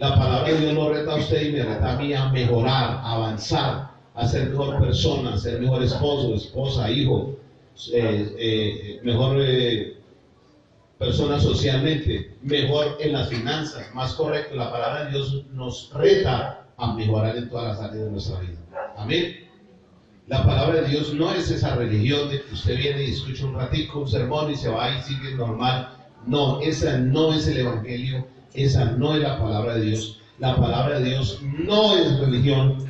La palabra de Dios lo reta a usted y me reta a mí a mejorar, a avanzar, a ser mejor persona, a ser mejor esposo, esposa, hijo, mejor persona socialmente, mejor en las finanzas, más correcto. La palabra de Dios nos reta a mejorar en todas las áreas de nuestra vida. Amén. La palabra de Dios no es esa religión de que usted viene y escucha un ratico, un sermón y se va y sigue normal. No, esa no es el evangelio, esa no es la palabra de Dios. La palabra de Dios no es religión,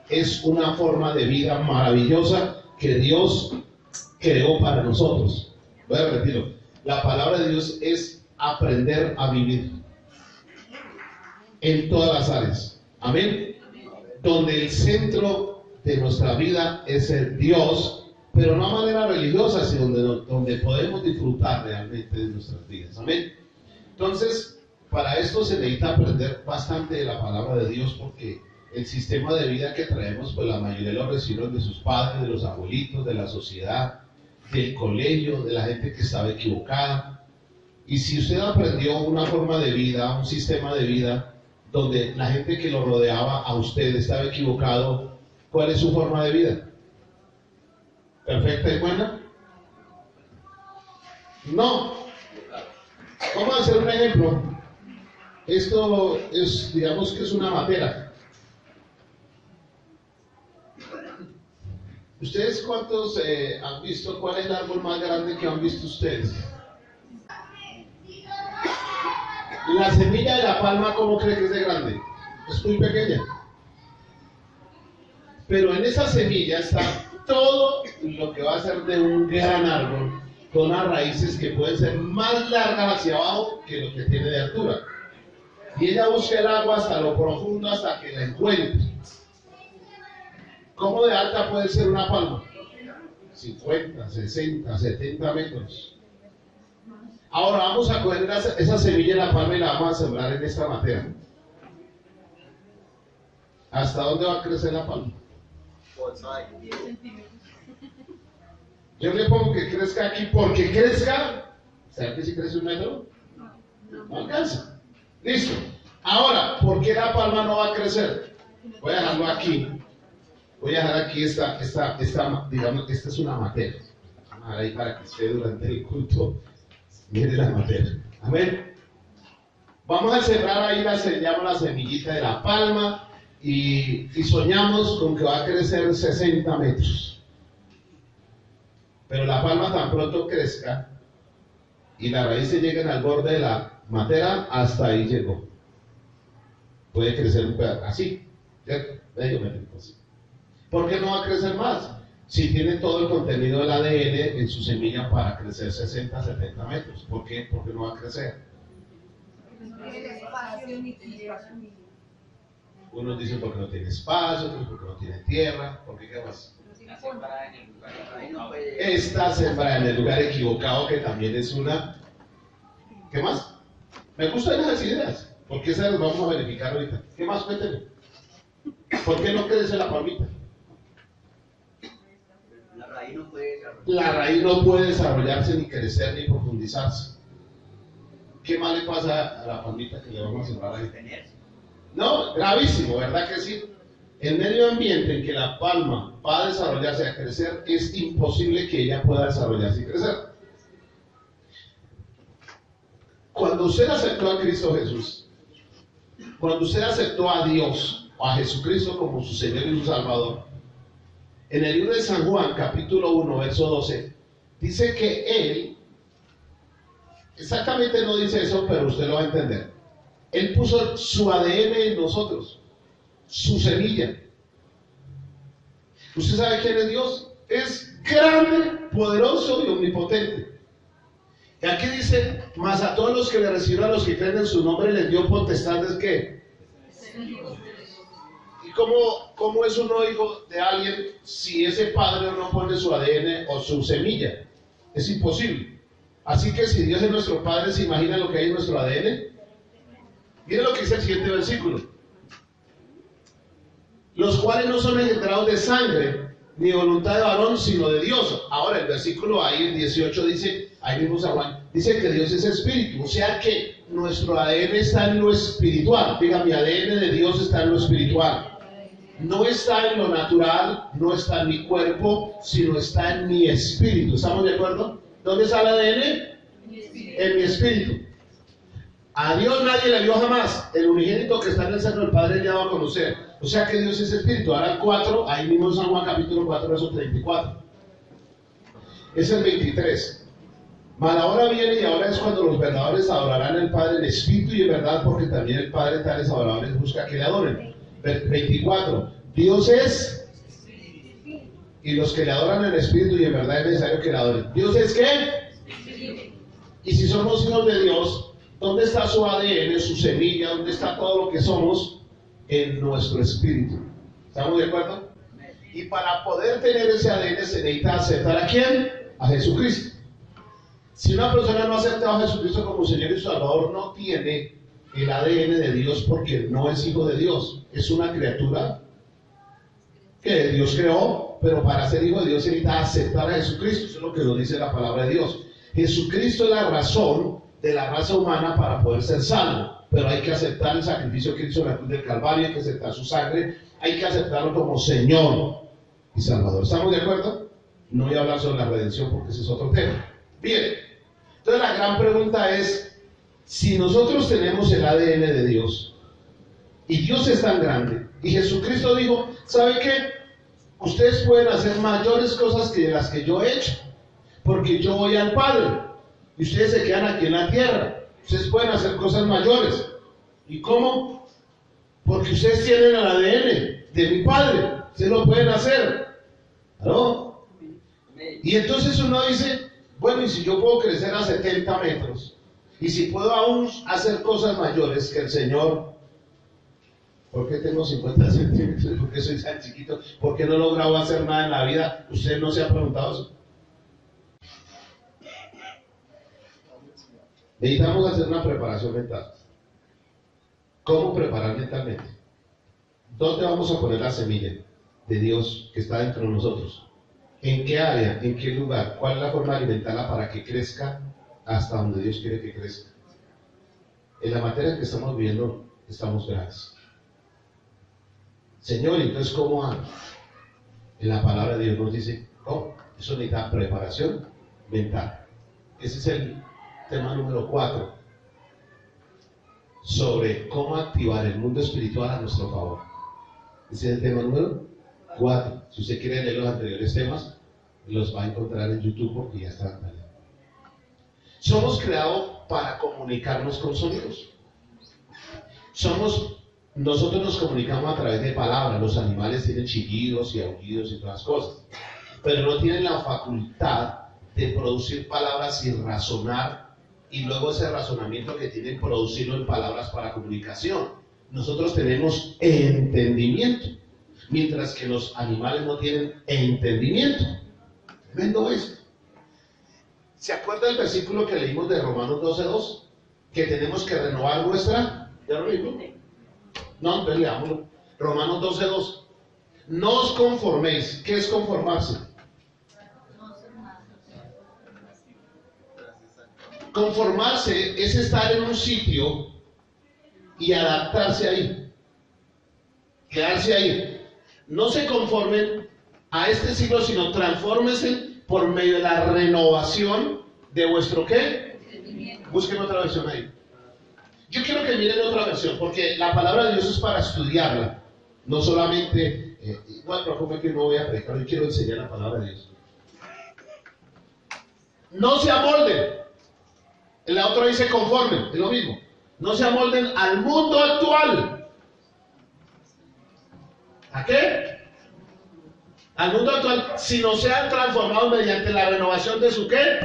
es una forma de vida maravillosa que Dios creó para nosotros. Voy a repetirlo. La palabra de Dios es aprender a vivir en todas las áreas. Amén. Donde el centro de nuestra vida es el Dios, pero no a manera religiosa, sino donde podemos disfrutar realmente de nuestras vidas. Amén. Entonces, para esto se necesita aprender bastante de la palabra de Dios, porque el sistema de vida que traemos, pues la mayoría lo recibieron de sus padres, de los abuelitos, de la sociedad, del colegio, de la gente que estaba equivocada. Y si usted aprendió una forma de vida, un sistema de vida, donde la gente que lo rodeaba a usted estaba equivocado, ¿cuál es su forma de vida? ¿Perfecta y buena? No. Vamos a hacer un ejemplo. Esto es, digamos que es una matera. ¿Ustedes cuántos han visto? ¿Cuál es el árbol más grande que han visto ustedes? La semilla de la palma, ¿cómo cree que es de grande? Es muy pequeña. Pero en esa semilla está todo lo que va a ser de un gran árbol, con unas raíces que pueden ser más largas hacia abajo que lo que tiene de altura. Y ella busca el agua hasta lo profundo, hasta que la encuentre. ¿Cómo de alta puede ser una palma? 50, 60, 70 metros. Ahora vamos a coger esa semilla de la palma y la vamos a sembrar en esta materia. ¿Hasta dónde va a crecer la palma? 10 centímetros. Yo le pongo que crezca aquí porque crezca. ¿Sabe que si crece un metro? No alcanza. Listo. Ahora, ¿por qué la palma no va a crecer? Voy a dejarlo aquí. Voy a dejar aquí digamos, esta es una materia. Vamos a dejar ahí para que usted durante el culto mire la materia. Amén. Vamos a sembrar ahí la semillita de la palma. Y soñamos con que va a crecer 60 metros. Pero la palma tan pronto crezca y las raíces lleguen al borde de la matera, hasta ahí llegó. Puede crecer un pedazo, así, ¿cierto? Medio metro, así. ¿Por qué no va a crecer más? Si tiene todo el contenido del ADN en su semilla para crecer 60, 70 metros. ¿Por qué? Porque no va a crecer. Unos dicen porque no tiene espacio, otros porque no tiene tierra, porque qué más. Está sembrada en el lugar equivocado, que también es una. ¿Qué más? Me gustan esas ideas, porque esas las vamos a verificar ahorita. ¿Qué más? Cuéntenme. ¿Por qué no crece la palmita? La raíz no puede desarrollarse, ni crecer, ni profundizarse. ¿Qué más le pasa a la palmita que le vamos a sembrar ahí? No, gravísimo, ¿verdad que sí? El medio ambiente en que la palma va a desarrollarse, a crecer, es imposible que ella pueda desarrollarse y crecer. Cuando usted aceptó a Cristo Jesús, cuando usted aceptó a Dios, o a Jesucristo como su Señor y su Salvador, en el libro de San Juan, capítulo 1, verso 12, dice que Él, exactamente no dice eso, pero usted lo va a entender. Él puso su ADN en nosotros, su semilla. ¿Usted sabe quién es Dios? Es grande, poderoso y omnipotente. Y aquí dice, mas a todos los que le recibieron, a los que creen en su nombre, les dio potestades que. ¿Y cómo es uno hijo de alguien si ese padre no pone su ADN o su semilla? Es imposible. Así que si Dios es nuestro Padre, ¿se imagina lo que hay en nuestro ADN? Mire lo que dice el siguiente versículo. Los cuales no son engendrados de sangre, ni de voluntad de varón, sino de Dios. Ahora el versículo ahí, el 18, dice, ahí mismo San Juan, Dice que Dios es espíritu, o sea que nuestro ADN está en lo espiritual. Diga, mi ADN de Dios está en lo espiritual. No está en lo natural, no está en mi cuerpo, sino está en mi espíritu. ¿Estamos de acuerdo? ¿Dónde está el ADN? En mi espíritu. A Dios nadie le vio jamás. El unigénito que está en el seno del Padre le ha dado a conocer. O sea que Dios es espíritu. Ahora el 4, ahí mismo en San Juan capítulo 4, verso 34. Es el 23. Mas la hora viene y ahora es cuando los verdaderos adorarán al Padre en espíritu y en verdad, porque también el Padre tales adoradores busca que le adoren. 24. Dios es, y los que le adoran en espíritu y en verdad es necesario que le adoren. ¿Dios es qué? Y si somos hijos de Dios, ¿dónde está su ADN, su semilla? ¿Dónde está todo lo que somos? En nuestro espíritu. ¿Estamos de acuerdo? Y para poder tener ese ADN se necesita aceptar ¿a quién? A Jesucristo. Si una persona no ha aceptado a Jesucristo como Señor y Salvador, no tiene el ADN de Dios porque no es hijo de Dios. Es una criatura que Dios creó, pero para ser hijo de Dios se necesita aceptar a Jesucristo. Eso es lo que nos dice la palabra de Dios. Jesucristo es la razón de la raza humana para poder ser salvo, pero hay que aceptar el sacrificio que hizo en la cruz del Calvario, hay que aceptar su sangre, hay que aceptarlo como Señor y Salvador. ¿Estamos de acuerdo? No voy a hablar sobre la redención porque ese es otro tema. Bien, entonces la gran pregunta es, si nosotros tenemos el ADN de Dios, y Dios es tan grande, y Jesucristo dijo, ¿sabe qué? Ustedes pueden hacer mayores cosas que las que yo he hecho, porque yo voy al Padre, y ustedes se quedan aquí en la tierra. Ustedes pueden hacer cosas mayores. ¿Y cómo? Porque ustedes tienen el ADN de mi Padre, ustedes lo pueden hacer, ¿no? Y entonces uno dice, bueno, y si yo puedo crecer a 70 metros, y si puedo aún hacer cosas mayores que el Señor, ¿por qué tengo 50 centímetros? ¿Por qué soy tan chiquito? ¿Por qué no he logrado hacer nada en la vida? ¿Usted no se ha preguntado eso? Necesitamos hacer una preparación mental. ¿Cómo preparar mentalmente? ¿Dónde vamos a poner la semilla de Dios que está dentro de nosotros? ¿En qué área? ¿En qué lugar? ¿Cuál es la forma de alimentarla para que crezca hasta donde Dios quiere que crezca? En la materia que estamos viviendo, estamos graves. Señor, entonces, ¿cómo hago? En la palabra de Dios nos dice, oh, eso necesita preparación mental. Ese es el tema número 4, sobre cómo activar el mundo espiritual a nuestro favor. Ese es el tema número 4. Si usted quiere leer los anteriores temas, los va a encontrar en YouTube porque ya están ahí. Somos creados para comunicarnos con sonidos. Nosotros nos comunicamos a través de palabras. Los animales tienen chillidos y aullidos y todas las cosas, pero no tienen la facultad de producir palabras sin razonar, y luego ese razonamiento que tienen, producirlo en palabras para comunicación. Nosotros tenemos entendimiento, mientras que los animales no tienen entendimiento. Tremendo esto. ¿Se acuerda del versículo que leímos de Romanos 12:2? Que tenemos que renovar nuestra... ¿Ya lo leímos? No, entonces leámoslo. Romanos 12:2. No os conforméis. ¿Qué es conformarse? Conformarse es estar en un sitio y adaptarse ahí, quedarse ahí. No se conformen a este siglo, sino transfórmense por medio de la renovación de vuestro ¿qué? Busquen otra versión ahí. Yo quiero que miren otra versión, porque la palabra de Dios es para estudiarla, no solamente, igual, pero como es que no voy a predicar, yo quiero enseñar la palabra de Dios. No se amolden. La otra dice conformen, es lo mismo. No se amolden al mundo actual. ¿A qué? Al mundo actual, sino sean transformados mediante la renovación de su ¿qué?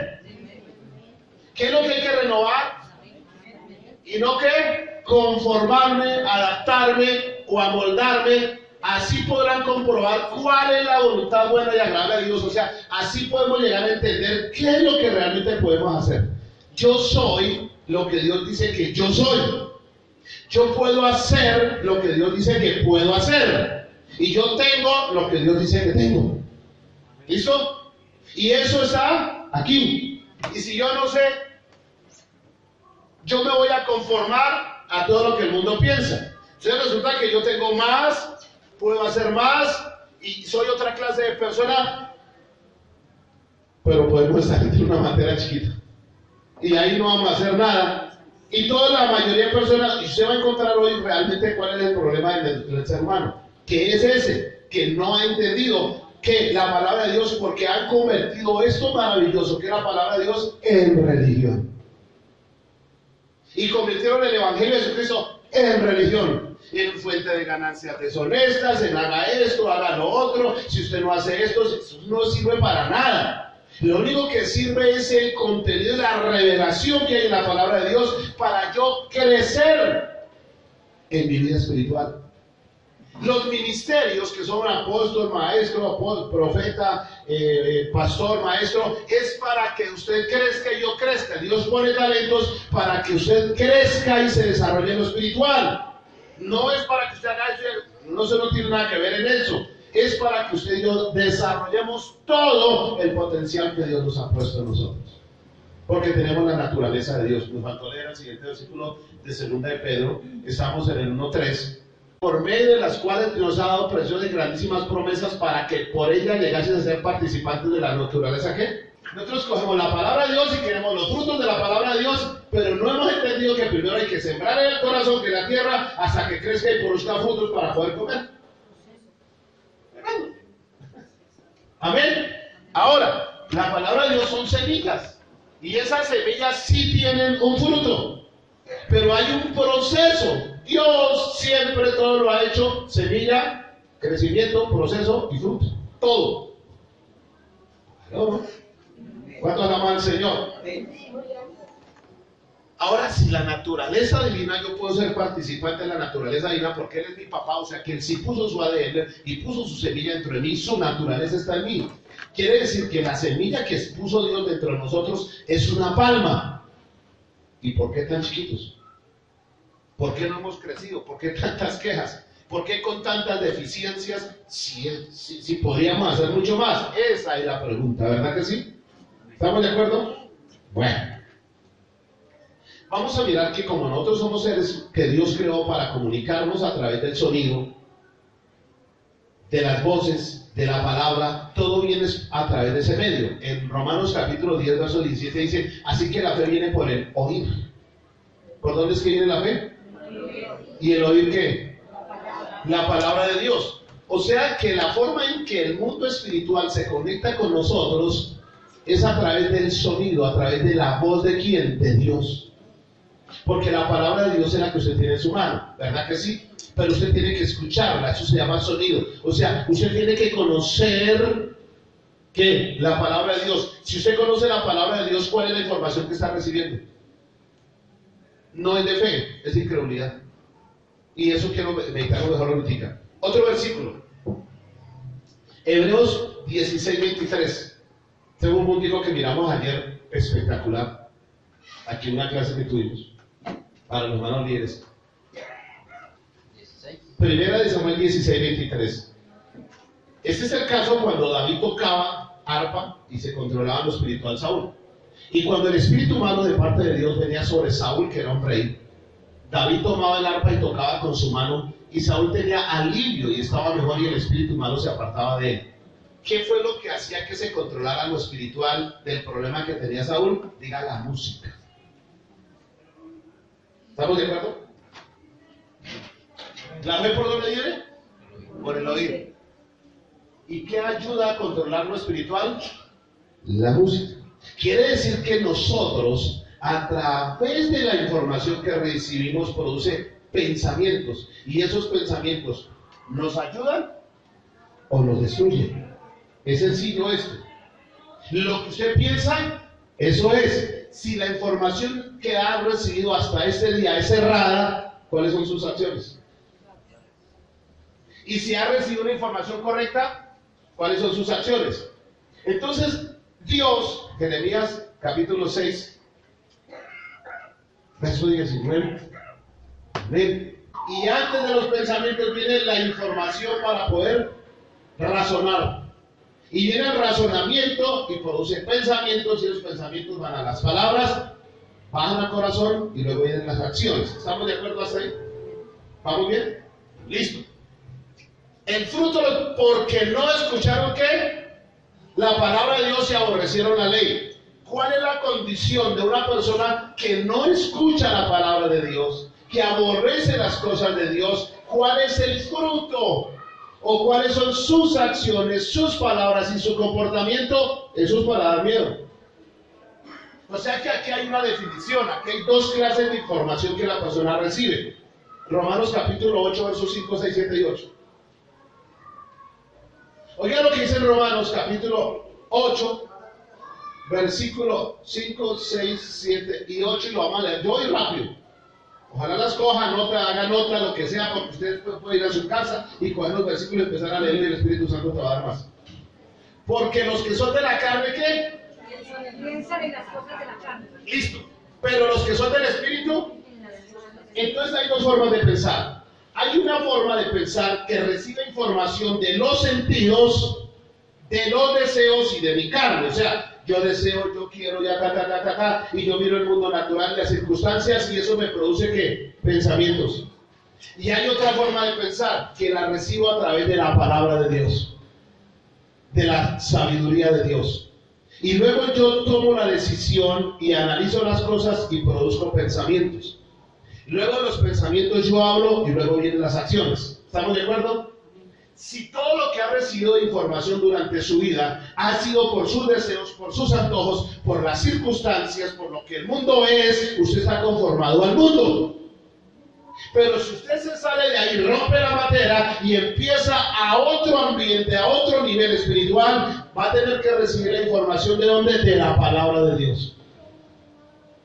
¿Qué es lo que hay que renovar? Y no que conformarme, adaptarme o amoldarme. Así podrán comprobar cuál es la voluntad buena y agradable de Dios. O sea, así podemos llegar a entender qué es lo que realmente podemos hacer. Yo soy lo que Dios dice que yo soy. Yo puedo hacer lo que Dios dice que puedo hacer. Y yo tengo lo que Dios dice que tengo. ¿Listo? Y eso está aquí. Y si yo no sé yo me voy a conformar a todo lo que el mundo piensa. Entonces resulta que yo tengo más, puedo hacer más y soy otra clase de persona, pero podemos estar entre una materia chiquita y ahí no vamos a hacer nada. Y toda la mayoría de personas, y usted va a encontrar hoy realmente cuál es el problema del ser humano, que es ese, que no ha entendido que la palabra de Dios, porque han convertido esto maravilloso que es la palabra de Dios en religión. Y convirtieron el Evangelio de Jesucristo en religión, en fuente de ganancias deshonestas, en haga esto, haga lo otro, si usted no hace esto, eso no sirve para nada. Lo único que sirve es el contenido, la revelación que hay en la palabra de Dios para yo crecer en mi vida espiritual. Los ministerios que son apóstol, maestro, profeta, pastor, maestro, es para que usted crezca y yo crezca. Dios pone talentos para que usted crezca y se desarrolle en lo espiritual. No es para que usted haga eso, eso no tiene nada que ver en eso. Es para que usted y yo desarrollemos todo el potencial que Dios nos ha puesto en nosotros. Porque tenemos la naturaleza de Dios. Nos faltó leer el siguiente versículo de 2 de Pedro. Estamos en el 1:3. Por medio de las cuales nos ha dado preciosas y grandísimas promesas para que por ella llegasen a ser participantes de la naturaleza que nosotros cogemos la palabra de Dios y queremos los frutos de la palabra de Dios, pero no hemos entendido que primero hay que sembrar en el corazón, que en la tierra, hasta que crezca y produzca frutos para poder comer. Amén. Ahora, la palabra de Dios son semillas y esas semillas sí tienen un fruto, pero hay un proceso. Dios siempre todo lo ha hecho: semilla, crecimiento, proceso y fruto. Todo. ¿No? ¿Cuántos aman al Señor? Ahora, si la naturaleza divina, yo puedo ser participante de la naturaleza divina porque Él es mi papá, o sea que Él sí puso su ADN y puso su semilla dentro de mí, su naturaleza está en mí. Quiere decir que la semilla que puso Dios dentro de nosotros es una palma. ¿Y por qué tan chiquitos? ¿Por qué no hemos crecido? ¿Por qué tantas quejas? ¿Por qué con tantas deficiencias? Si podríamos hacer mucho más. Esa es la pregunta, ¿verdad que sí? ¿Estamos de acuerdo? Bueno. Vamos a mirar que como nosotros somos seres que Dios creó para comunicarnos a través del sonido, de las voces, de la palabra, todo viene a través de ese medio. En Romanos capítulo 10, verso 17 dice: así que la fe viene por el oír. ¿Por dónde es que viene la fe? ¿Y el oír qué? La palabra de Dios. O sea que la forma en que el mundo espiritual se conecta con nosotros es a través del sonido, a través de la voz de ¿quién? De Dios. Porque la palabra de Dios es la que usted tiene en su mano, ¿verdad que sí? Pero usted tiene que escucharla, eso se llama sonido. O sea, usted tiene que conocer ¿qué? La palabra de Dios. Si usted conoce la palabra de Dios, ¿cuál es la información que está recibiendo? No es de fe, es de incredulidad. Y eso quiero meditar mejor ahorita. Otro versículo. Hebreos 16:23. Tengo un puntico que miramos ayer, espectacular. Aquí en una clase que tuvimos para los hermanos líderes. Primera de Samuel 16:23. Este es el caso cuando David tocaba arpa y se controlaba lo espiritual Saúl. Y cuando el espíritu humano de parte de Dios venía sobre Saúl, que era un rey, David tomaba el arpa y tocaba con su mano, y Saúl tenía alivio y estaba mejor, y el espíritu humano se apartaba de él. ¿Qué fue lo que hacía que se controlara lo espiritual del problema que tenía Saúl? Diga, la música. ¿Estamos de acuerdo? ¿La fe por dónde viene? Por el oír. ¿Y qué ayuda a controlar lo espiritual? La música. Quiere decir que nosotros, a través de la información que recibimos, produce pensamientos. Y esos pensamientos ¿nos ayudan o nos destruyen? Es sencillo esto. Lo que usted piensa, eso es. Si la información que ha recibido hasta este día es errada, ¿cuáles son sus acciones? Y si ha recibido una información correcta, ¿cuáles son sus acciones? Entonces, Dios, Jeremías capítulo 6, verso 19. Y antes de los pensamientos viene la información para poder razonar. Y viene el razonamiento y produce pensamientos, y los pensamientos van a las palabras bajan al corazón y luego vienen las acciones. ¿Estamos de acuerdo hasta ahí? ¿Vamos bien? Listo. El fruto, porque no escucharon ¿qué? La palabra de Dios y aborrecieron la ley. ¿Cuál es la condición de una persona que no escucha la palabra de Dios, que aborrece las cosas de Dios? ¿Cuál es el fruto? ¿O cuáles son sus acciones, sus palabras y su comportamiento? Eso es para dar miedo. O sea que aquí hay una definición, aquí hay dos clases de información que la persona recibe. Romanos capítulo 8, versos 5, 6, 7 y 8. Oigan lo que dice en Romanos capítulo 8, versículo 5, 6, 7 y 8, y lo vamos a leer. Yo voy rápido. Ojalá las coja, nota, haga nota, lo que sea, porque ustedes pueden ir a su casa y coger los versículos y empezar a leer y el Espíritu Santo te va a dar más. Porque los que son de la carne, ¿qué? Piensan en las cosas de la carne. Listo. Pero los que son del Espíritu, entonces hay dos formas de pensar. Hay una forma de pensar que recibe información de los sentidos, de los deseos y de mi carne. O sea, yo deseo, yo quiero, ya, y yo miro el mundo natural y las circunstancias y eso me produce, ¿qué? Pensamientos. Y hay otra forma de pensar que la recibo a través de la palabra de Dios, de la sabiduría de Dios. Y luego yo tomo la decisión y analizo las cosas y produzco pensamientos. Luego de los pensamientos yo hablo y luego vienen las acciones. ¿Estamos de acuerdo? Si todo lo que ha recibido de información durante su vida ha sido por sus deseos, por sus antojos, por las circunstancias, por lo que el mundo es, usted está conformado al mundo. Pero si usted se sale de ahí, rompe la materia y empieza a otro ambiente, a otro nivel espiritual, va a tener que recibir la información ¿de dónde? De la palabra de Dios.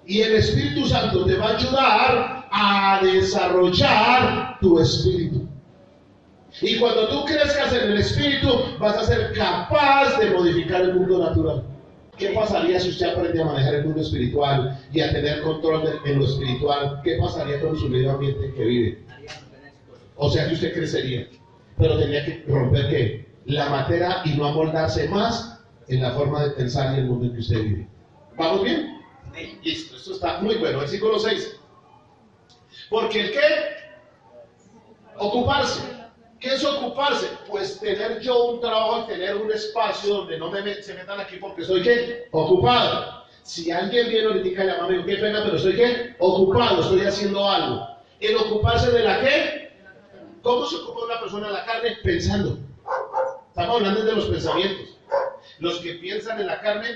Y el Espíritu Santo te va a ayudar a desarrollar tu espíritu. Y cuando tú crezcas en el espíritu, vas a ser capaz de modificar el mundo natural. ¿Qué pasaría si usted aprende a manejar el mundo espiritual y a tener control en lo espiritual? ¿Qué pasaría con su medio ambiente que vive? O sea que usted crecería, pero tenía que romper ¿qué? La materia y no amoldarse más en la forma de pensar y el mundo en que usted vive. ¿Vamos bien? Listo, esto está muy bueno. Versículo 6. Porque el qué? Ocuparse. ¿Qué es ocuparse? Pues tener yo un trabajo y tener un espacio donde no se metan aquí porque soy ¿qué? Ocupado. Si alguien viene ahorita y llama, me digo, qué pena, pero soy ¿qué? Ocupado, estoy haciendo algo. El ocuparse de la ¿qué? ¿Cómo se ocupa una persona de la carne? Pensando. Estamos hablando de los pensamientos. Los que piensan en la carne,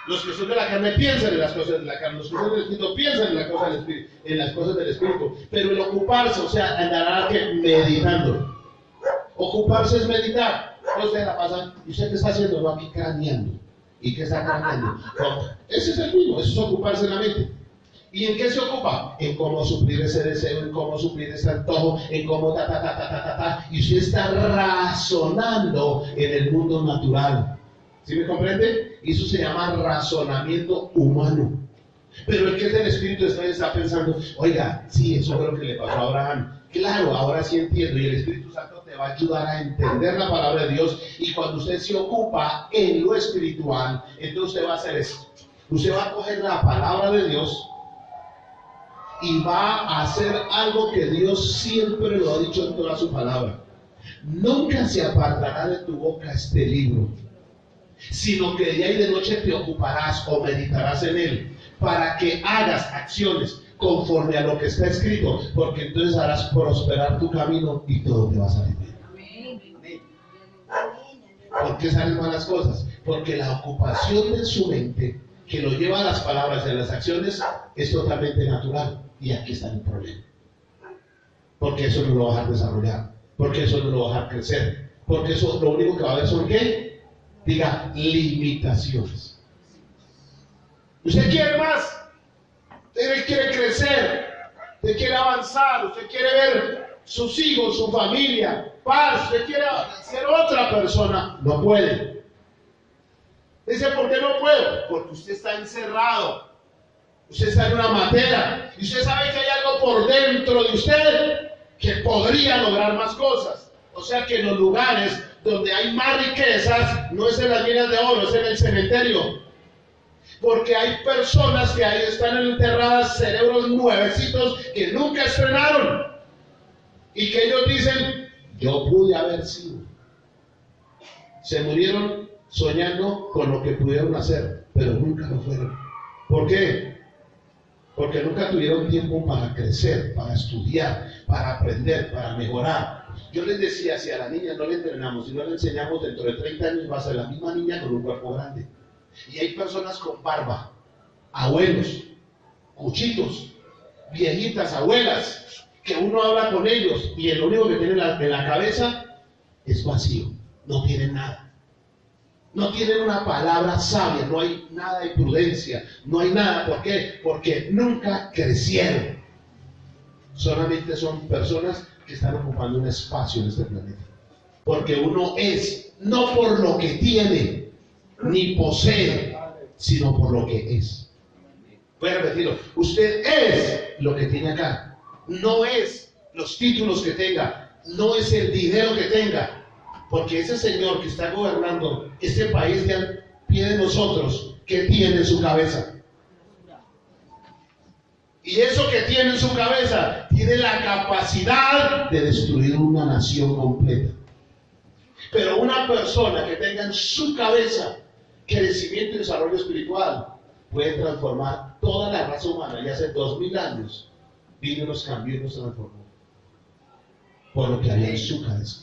los que son de la carne piensan en las cosas de la carne, los que son del espíritu piensan en las cosas del espíritu, pero el ocuparse, o sea, andará que meditando. Ocuparse es meditar. Usted la pasa, ¿y usted qué está haciendo? No, aquí craneando. ¿Y qué está craneando? No, ese es el mismo, eso es ocuparse en la mente. ¿Y en qué se ocupa? En cómo suplir ese deseo, en cómo suplir ese antojo, en cómo y usted está razonando en el mundo natural. ¿Sí me comprende? Y eso se llama razonamiento humano. Pero el que es del Espíritu está pensando, oiga, sí, eso fue lo que le pasó a Abraham. Claro, ahora sí entiendo. Y el Espíritu Santo te va a ayudar a entender la palabra de Dios. Y cuando usted se ocupa en lo espiritual, entonces usted va a hacer esto. Usted va a coger la palabra de Dios y va a hacer algo que Dios siempre lo ha dicho en toda su palabra. Nunca se apartará de tu boca este libro, sino que de día y de noche te ocuparás o meditarás en él, para que hagas acciones conforme a lo que está escrito, porque entonces harás prosperar tu camino y todo te va a salir bien. ¿Por qué salen malas cosas? Porque la ocupación de su mente, que lo lleva a las palabras y a las acciones, es totalmente natural. Y aquí está el problema. Porque eso no lo va a dejar desarrollar, porque eso no lo va a dejar crecer, porque eso lo único que va a haber son ¿qué? Diga, limitaciones. Usted quiere más, usted quiere crecer, usted quiere avanzar, usted quiere ver sus hijos, su familia, paz, usted quiere ser otra persona, no puede. Dice, ¿por qué no puedo? Porque usted está encerrado, usted está en una materia, y usted sabe que hay algo por dentro de usted que podría lograr más cosas. O sea que en los lugares donde hay más riquezas, no es en las minas de oro, es en el cementerio. Porque hay personas que ahí están enterradas, cerebros nuevecitos que nunca estrenaron. Y que ellos dicen, yo pude haber sido. Se murieron soñando con lo que pudieron hacer, pero nunca lo fueron. ¿Por qué? Porque nunca tuvieron tiempo para crecer, para estudiar, para aprender, para mejorar. Yo les decía, si a la niña no le entrenamos, si no le enseñamos, dentro de 30 años va a ser la misma niña con un cuerpo grande. Y hay personas con barba, abuelos, cuchitos, viejitas, abuelas, que uno habla con ellos y el único que tienen en la cabeza es vacío, no tienen nada. No tienen una palabra sabia, no hay nada de prudencia, no hay nada. ¿Por qué? Porque nunca crecieron. Solamente son personas que están ocupando un espacio en este planeta. Porque uno es, no por lo que tiene, ni posee, sino por lo que es. Voy a repetirlo. Usted es lo que tiene acá. No es los títulos que tenga, no es el dinero que tenga. Porque ese señor que está gobernando este país de al pie de nosotros, ¿qué tiene en su cabeza? Y eso que tiene en su cabeza tiene la capacidad de destruir una nación completa. Pero una persona que tenga en su cabeza crecimiento y desarrollo espiritual puede transformar toda la raza humana. Y hace 2000 años vino, nos cambió y nos transformó por lo que había en su cabeza.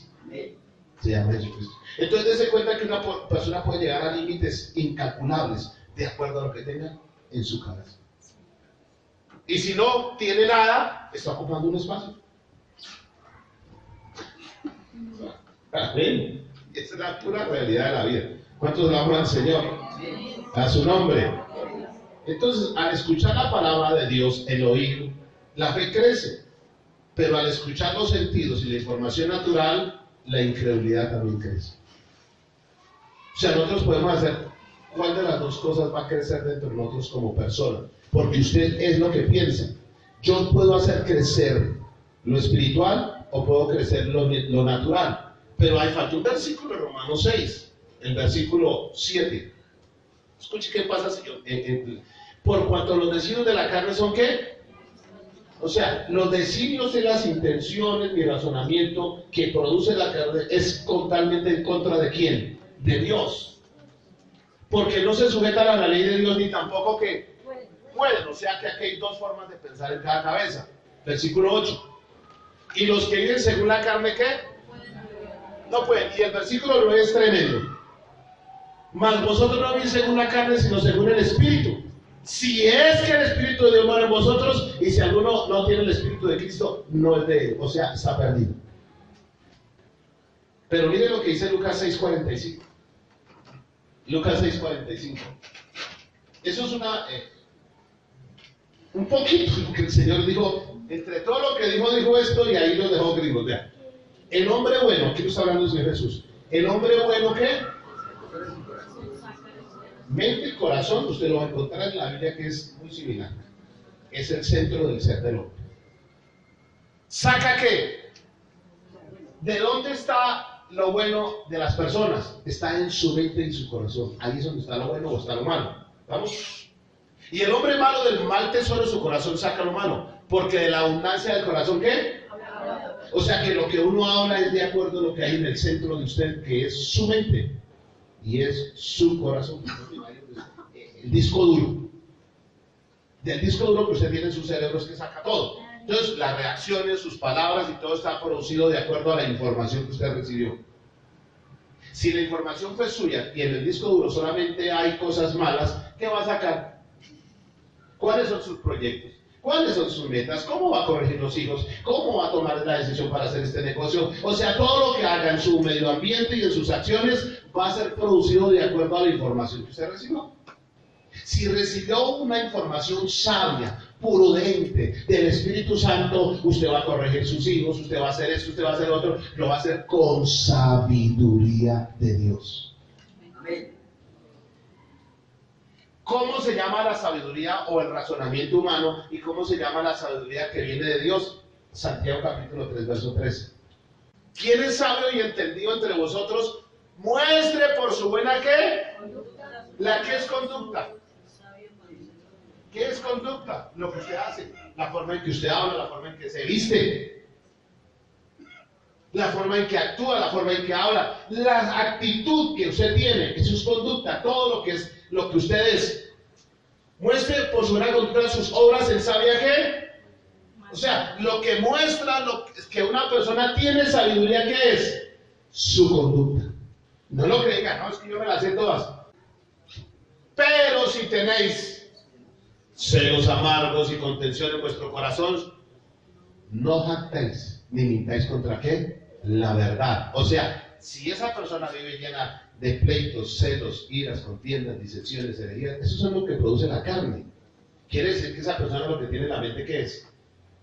Se llama Jesucristo. Entonces dése cuenta que una persona puede llegar a límites incalculables de acuerdo a lo que tenga en su cabeza. Y si no tiene nada, está ocupando un espacio. Amén. Esa es la pura realidad de la vida. ¿Cuántos le aman al Señor? A su nombre. Entonces, al escuchar la palabra de Dios, el oír, la fe crece. Pero al escuchar los sentidos y la información natural, la incredulidad también crece. O sea, nosotros podemos hacer cuál de las dos cosas va a crecer dentro de nosotros como persona. Porque usted es lo que piensa. Yo puedo hacer crecer lo espiritual o puedo crecer lo natural. Pero hay falta un versículo en Romanos 6, el versículo 7. Escuche qué pasa, Señor. Por cuanto los designios de la carne son ¿qué? O sea, los designios y las intenciones y razonamiento que produce la carne es totalmente en contra de ¿quién? De Dios. Porque no se sujetan a la ley de Dios ni tampoco que pueden. O sea que aquí hay dos formas de pensar en cada cabeza. Versículo 8. Y los que viven según la carne, ¿qué? No pueden. Y el versículo 9 es tremendo. Mas vosotros no vivís según la carne, sino según el Espíritu. Si es que el Espíritu de Dios mora en vosotros, y si alguno no tiene el Espíritu de Cristo, no es de él, o sea, está perdido. Pero mire lo que dice Lucas 6:45. Lucas 6:45. Eso es un poquito lo que el Señor dijo. Entre todo lo que dijo esto y ahí lo dejó gringos. Vean. El hombre bueno, aquí lo está hablando el Señor Jesús. El hombre bueno, ¿qué? Mente y corazón, usted lo va a encontrar en la Biblia, que es muy similar. Es el centro del ser del hombre. ¿Saca qué? ¿De dónde está lo bueno de las personas? Está en su mente y en su corazón. Ahí es donde está lo bueno o está lo malo. ¿Vamos? Y el hombre malo del mal tesoro de su corazón saca lo malo. Porque de la abundancia del corazón, ¿qué? O sea que lo que uno habla es de acuerdo a lo que hay en el centro de usted, que es su mente. Y es su corazón. El disco duro. Del disco duro que usted tiene en su cerebro es que saca todo. Entonces, las reacciones, sus palabras y todo está producido de acuerdo a la información que usted recibió. Si la información fue suya y en el disco duro solamente hay cosas malas, ¿qué va a sacar? ¿Cuáles son sus proyectos? ¿Cuáles son sus metas? ¿Cómo va a corregir los hijos? ¿Cómo va a tomar la decisión para hacer este negocio? O sea, todo lo que haga en su medio ambiente y en sus acciones va a ser producido de acuerdo a la información que usted recibió. Si recibió una información sabia, prudente, del Espíritu Santo, usted va a corregir sus hijos, usted va a hacer esto, usted va a hacer otro, lo va a hacer con sabiduría de Dios. Amén. ¿Cómo se llama la sabiduría o el razonamiento humano y cómo se llama la sabiduría que viene de Dios? Santiago capítulo 3, verso 13. ¿Quién es sabio y entendido entre vosotros? Muestre por su buena ¿qué? La que es conducta. ¿Qué es conducta? Lo que usted hace, la forma en que usted habla, la forma en que se viste, la forma en que actúa, la forma en que habla, la actitud que usted tiene, eso es conducta. Todo lo que es lo que usted es. Muestre por su gran conducta sus obras en sabia ¿qué? O sea, lo que muestra que una persona tiene sabiduría, ¿qué es? Su conducta. No lo que diga, no, es que yo me las sé todas. Pero si tenéis celos amargos y contención en vuestro corazón, no jactéis ni mintáis contra ¿qué? La verdad. O sea, si esa persona vive llena de pleitos, celos, iras, contiendas, disensiones, herejías, eso es lo que produce la carne. Quiere decir que esa persona lo que tiene en la mente, ¿qué es?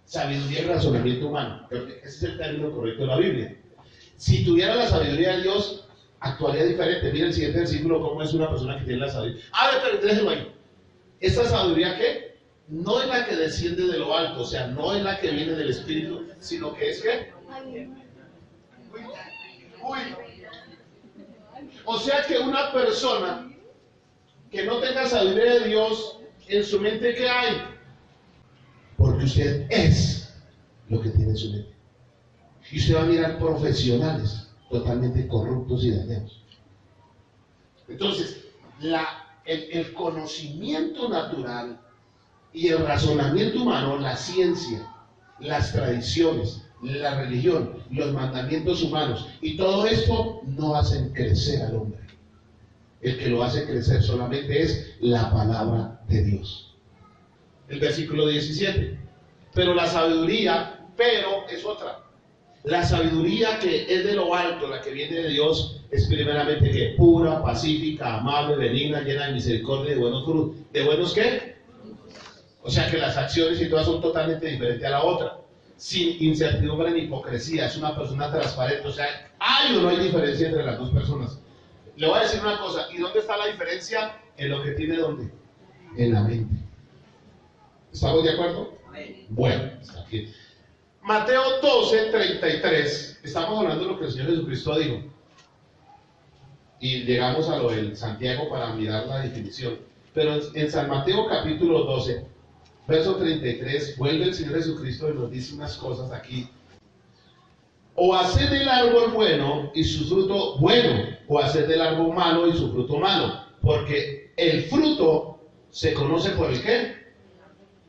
Sabiduría y razonamiento humano. Ese es el término correcto de la Biblia. Si tuviera la sabiduría de Dios, actuaría diferente. Mira el siguiente versículo, cómo es una persona que tiene la sabiduría. Pero déjelo ahí. ¿Esta sabiduría qué? No es la que desciende de lo alto, o sea, no es la que viene del Espíritu, sino que es ¿qué? Uy. O sea que una persona que no tenga sabiduría de Dios, en su mente ¿qué hay? Porque usted es lo que tiene en su mente. Y usted va a mirar profesionales totalmente corruptos y dañados. Entonces, el conocimiento natural y el razonamiento humano, la ciencia, las tradiciones, la religión, los mandamientos humanos y todo esto no hacen crecer al hombre. El que lo hace crecer solamente es la palabra de Dios. El versículo 17. Pero la sabiduría, pero es otra. La sabiduría que es de lo alto, la que viene de Dios, es primeramente que pura, pacífica, amable, benigna, llena de misericordia y de buenos frutos. ¿De buenos qué? O sea que las acciones y todas son totalmente diferentes a la otra. Sin incertidumbre ni hipocresía. Es una persona transparente. O sea, ¿hay o no hay diferencia entre las dos personas? Le voy a decir una cosa. ¿Y dónde está la diferencia? En lo que tiene ¿dónde? En la mente. ¿Estamos de acuerdo? Bueno, está aquí. Mateo 12:33. Estamos hablando de lo que el Señor Jesucristo dijo. Y llegamos a lo del Santiago para mirar la definición. Pero en San Mateo capítulo 12, verso 33, vuelve el Señor Jesucristo y nos dice unas cosas aquí. O haced del árbol bueno y su fruto bueno, o haced del árbol malo y su fruto malo. Porque el fruto se conoce por el ¿qué?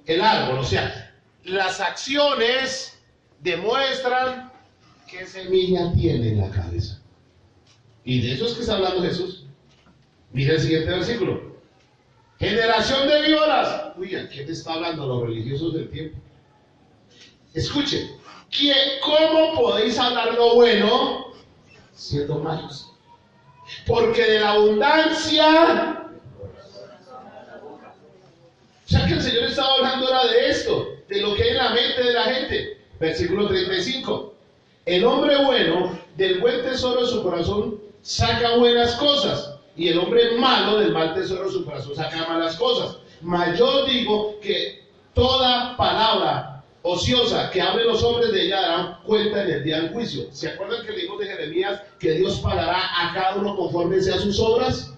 El árbol. O sea, las acciones demuestran qué semilla tiene en la cabeza. Y de eso es que está hablando Jesús. Mira el siguiente versículo. Generación de víboras. Uy, ¿a quién está hablando? Los religiosos del tiempo. Escuchen. ¿Cómo podéis hablar lo bueno siendo malos? Porque de la abundancia. O sea que el Señor estaba hablando ahora de esto, de lo que hay en la mente de la gente. Versículo 35. El hombre bueno, del buen tesoro de su corazón, saca buenas cosas. Y el hombre malo, del mal tesoro de su corazón, saca malas cosas. Mas yo digo que toda palabra ociosa que hablen los hombres de ella darán cuenta en el día del juicio. ¿Se acuerdan que leímos de Jeremías que Dios pagará a cada uno conforme sean sus obras?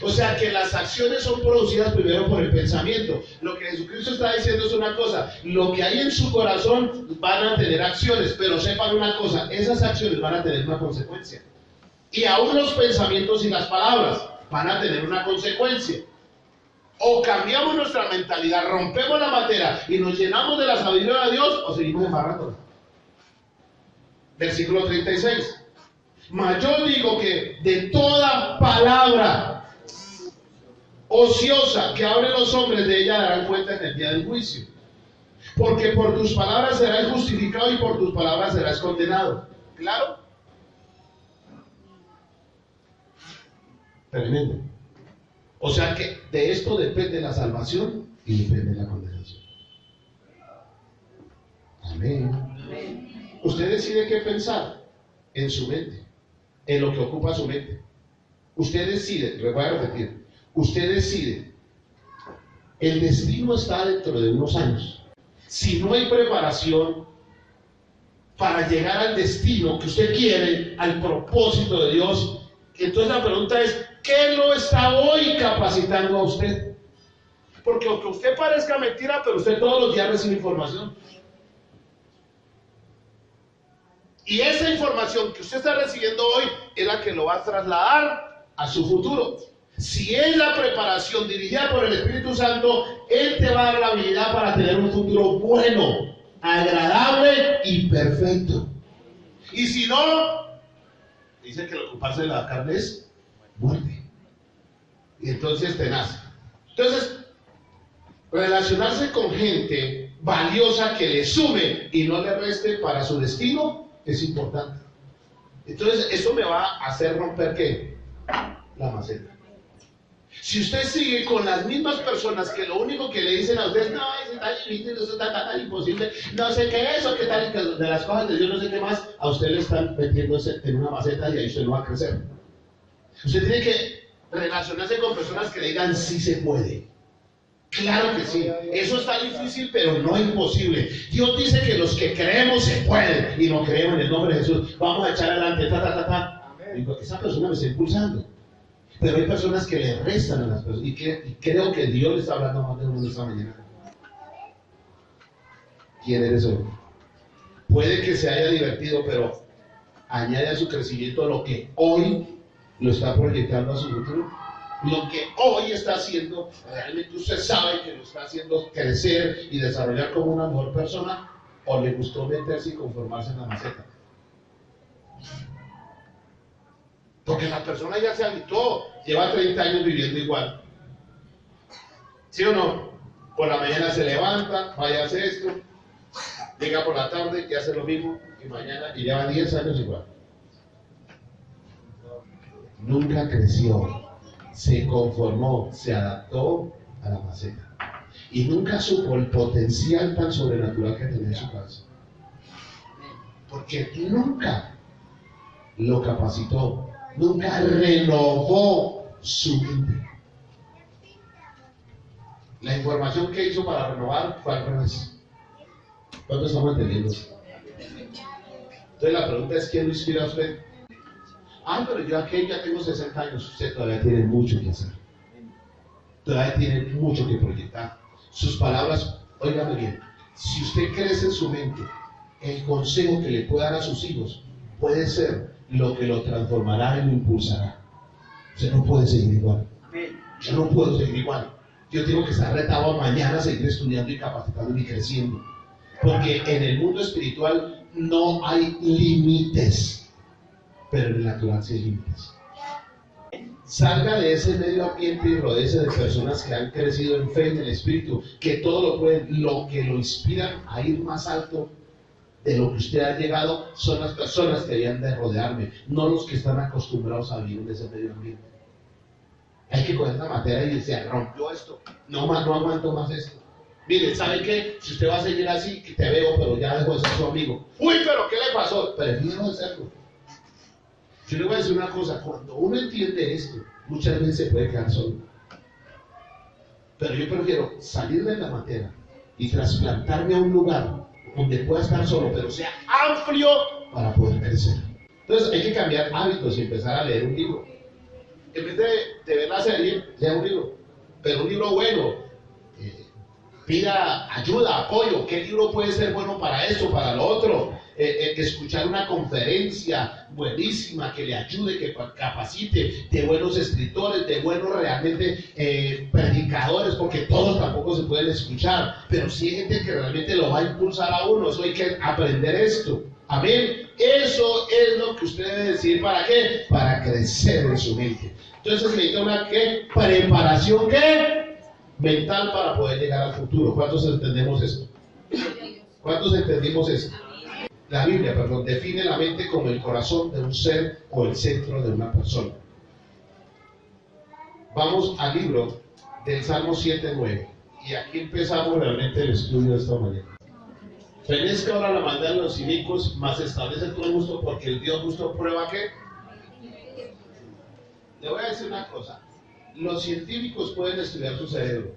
O sea que las acciones son producidas primero por el pensamiento. Lo que Jesucristo está diciendo es una cosa: lo que hay en su corazón van a tener acciones, pero sepan una cosa, esas acciones van a tener una consecuencia. Y aún los pensamientos y las palabras van a tener una consecuencia. O cambiamos nuestra mentalidad, rompemos la materia y nos llenamos de la sabiduría de Dios, o seguimos embarrándola. Versículo 36. Mas yo digo que de toda palabra ociosa que hablen los hombres de ella darán cuenta en el día del juicio. Porque por tus palabras serás justificado y por tus palabras serás condenado. ¿Claro? Tremendo. O sea que de esto depende la salvación y depende la condenación. Amén. Usted decide qué pensar en su mente, en lo que ocupa su mente. Usted decide, le voy a repetir, usted decide. El destino está dentro de unos años. Si no hay preparación para llegar al destino que usted quiere, al propósito de Dios, entonces la pregunta es: ¿qué lo está hoy capacitando a usted? Porque aunque usted parezca mentira, pero usted todos los días recibe información. Y esa información que usted está recibiendo hoy es la que lo va a trasladar a su futuro. Si es la preparación dirigida por el Espíritu Santo, Él te va a dar la habilidad para tener un futuro bueno, agradable y perfecto. Y si no, dice que el ocuparse de la carne es muerte. Y entonces tenaz. Entonces, relacionarse con gente valiosa que le sume y no le reste para su destino es importante. Entonces, eso me va a hacer romper ¿qué? La maceta. Si usted sigue con las mismas personas que lo único que le dicen a usted, no, eso está difícil, eso está tan imposible, no sé qué es, o qué tal, de las cosas de Dios, no sé qué más, a usted le están metiéndose en una maceta y ahí usted no va a crecer. Usted tiene que relacionarse con personas que le digan, sí se puede. Claro que sí, eso está difícil, pero no imposible. Dios dice que los que creemos se pueden y no creemos en el nombre de Jesús. Vamos a echar adelante, Digo, esa persona me está impulsando. Pero hay personas que le restan a las personas y creo que Dios le está hablando más de uno esta mañana. ¿Quién eres hoy? Puede que se haya divertido, pero añade a su crecimiento lo que hoy lo está proyectando a su futuro. Lo que hoy está haciendo, realmente usted sabe que lo está haciendo crecer y desarrollar como una mejor persona, o le gustó meterse y conformarse en la maceta. Porque la persona ya se habituó, lleva 30 años viviendo igual. ¿Sí o no? Por la mañana se levanta, vaya a hacer esto, llega por la tarde y hace lo mismo, y mañana, y lleva 10 años igual. Nunca creció, se conformó, se adaptó a la maceta. Y nunca supo el potencial tan sobrenatural que tenía en su casa. Porque nunca lo capacitó. Nunca renovó su mente. La información que hizo para renovar fue al revés. ¿Cuánto estamos entendiendo eso? Entonces la pregunta es: ¿quién lo inspira a usted? Pero yo aquí ya tengo 60 años. Usted todavía tiene mucho que hacer. Todavía tiene mucho que proyectar. Sus palabras, óigame bien, si usted crece en su mente, el consejo que le pueda dar a sus hijos puede ser lo que lo transformará y lo impulsará. Usted no puede seguir igual. Yo no puedo seguir igual. Yo tengo que estar retado mañana a seguir estudiando y capacitando y creciendo. Porque en el mundo espiritual no hay límites, pero en el natural sí hay límites. Salga de ese medio ambiente y rodéese de personas que han crecido en fe, en el espíritu, que todo lo pueden, lo que lo inspiran a ir más alto de lo que usted ha llegado son las personas que debían de rodearme, no los que están acostumbrados a vivir en ese medio ambiente. Hay que coger la materia y se rompió esto, no aguanto más esto. Mire, ¿sabe qué? Si usted va a seguir así, que te veo, pero ya dejo de ser su amigo. Uy, pero ¿qué le pasó? Prefiero no hacerlo. Yo le voy a decir una cosa: cuando uno entiende esto, muchas veces se puede quedar solo. Pero yo prefiero salir de la materia y trasplantarme a un lugar donde pueda estar solo, pero sea amplio para poder crecer. Entonces hay que cambiar hábitos y empezar a leer un libro. En vez de ver la serie, lea un libro, pero un libro bueno. Pida ayuda, apoyo. ¿Qué libro puede ser bueno para esto, para lo otro? Escuchar una conferencia buenísima que le ayude, que capacite, de buenos escritores, de buenos realmente predicadores, porque todos tampoco se pueden escuchar, pero sí hay gente que realmente lo va a impulsar a uno. Eso hay que aprender esto. Amén. Eso es lo que usted debe decir. ¿Para qué? Para crecer en su mente. Entonces necesita una ¿qué? Preparación ¿qué? Mental para poder llegar al futuro. ¿Cuántos entendemos esto? ¿Cuántos entendimos esto? La Biblia, define la mente como el corazón de un ser o el centro de una persona. Vamos al libro del Salmo 7:9 y aquí empezamos realmente el estudio de esta mañana. Fenezca ahora la maldad de los cínicos, mas establece todo gusto, porque el Dios justo prueba que. Le voy a decir una cosa: los científicos pueden estudiar su cerebro,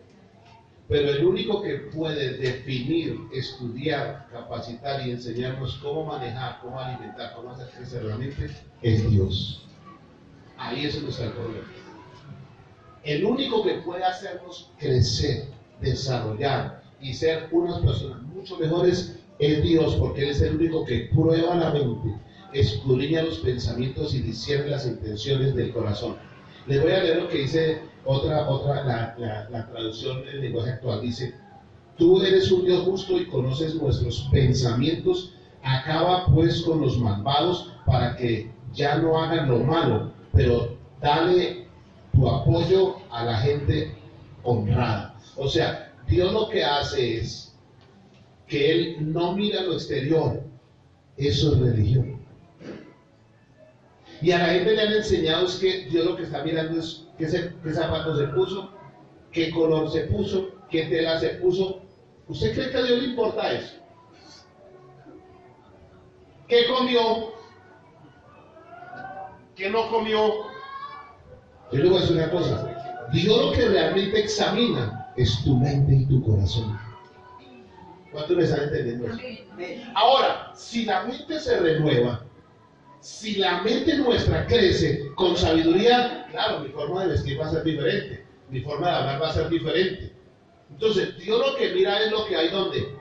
pero el único que puede definir, estudiar, capacitar y enseñarnos cómo manejar, cómo alimentar, cómo hacer crecer la mente es Dios. Ahí es donde está el problema. El único que puede hacernos crecer desarrollar y ser unas personas mucho mejores es Dios, porque Él es el único que prueba la mente, escudriña los pensamientos y discierne las intenciones del corazón. Les voy a leer lo que dice la traducción del lenguaje actual. Dice: tú eres un Dios justo y conoces nuestros pensamientos, acaba pues con los malvados para que ya no hagan lo malo, pero dale tu apoyo a la gente honrada. O sea, Dios lo que hace es que Él no mira lo exterior. Eso es religión. Y a la gente le han enseñado es que Dios lo que está mirando es qué zapato se puso, qué color se puso, qué tela se puso. ¿Usted cree que a Dios le importa eso? ¿Qué comió? ¿Qué no comió? Yo le voy a decir una cosa. Dios lo que realmente examina es tu mente y tu corazón. ¿Cuántos me están entendiendo eso? Ahora, si la mente se renueva, si la mente nuestra crece con sabiduría, claro, mi forma de vestir va a ser diferente, mi forma de hablar va a ser diferente. Entonces, Dios lo que mira es lo que hay donde,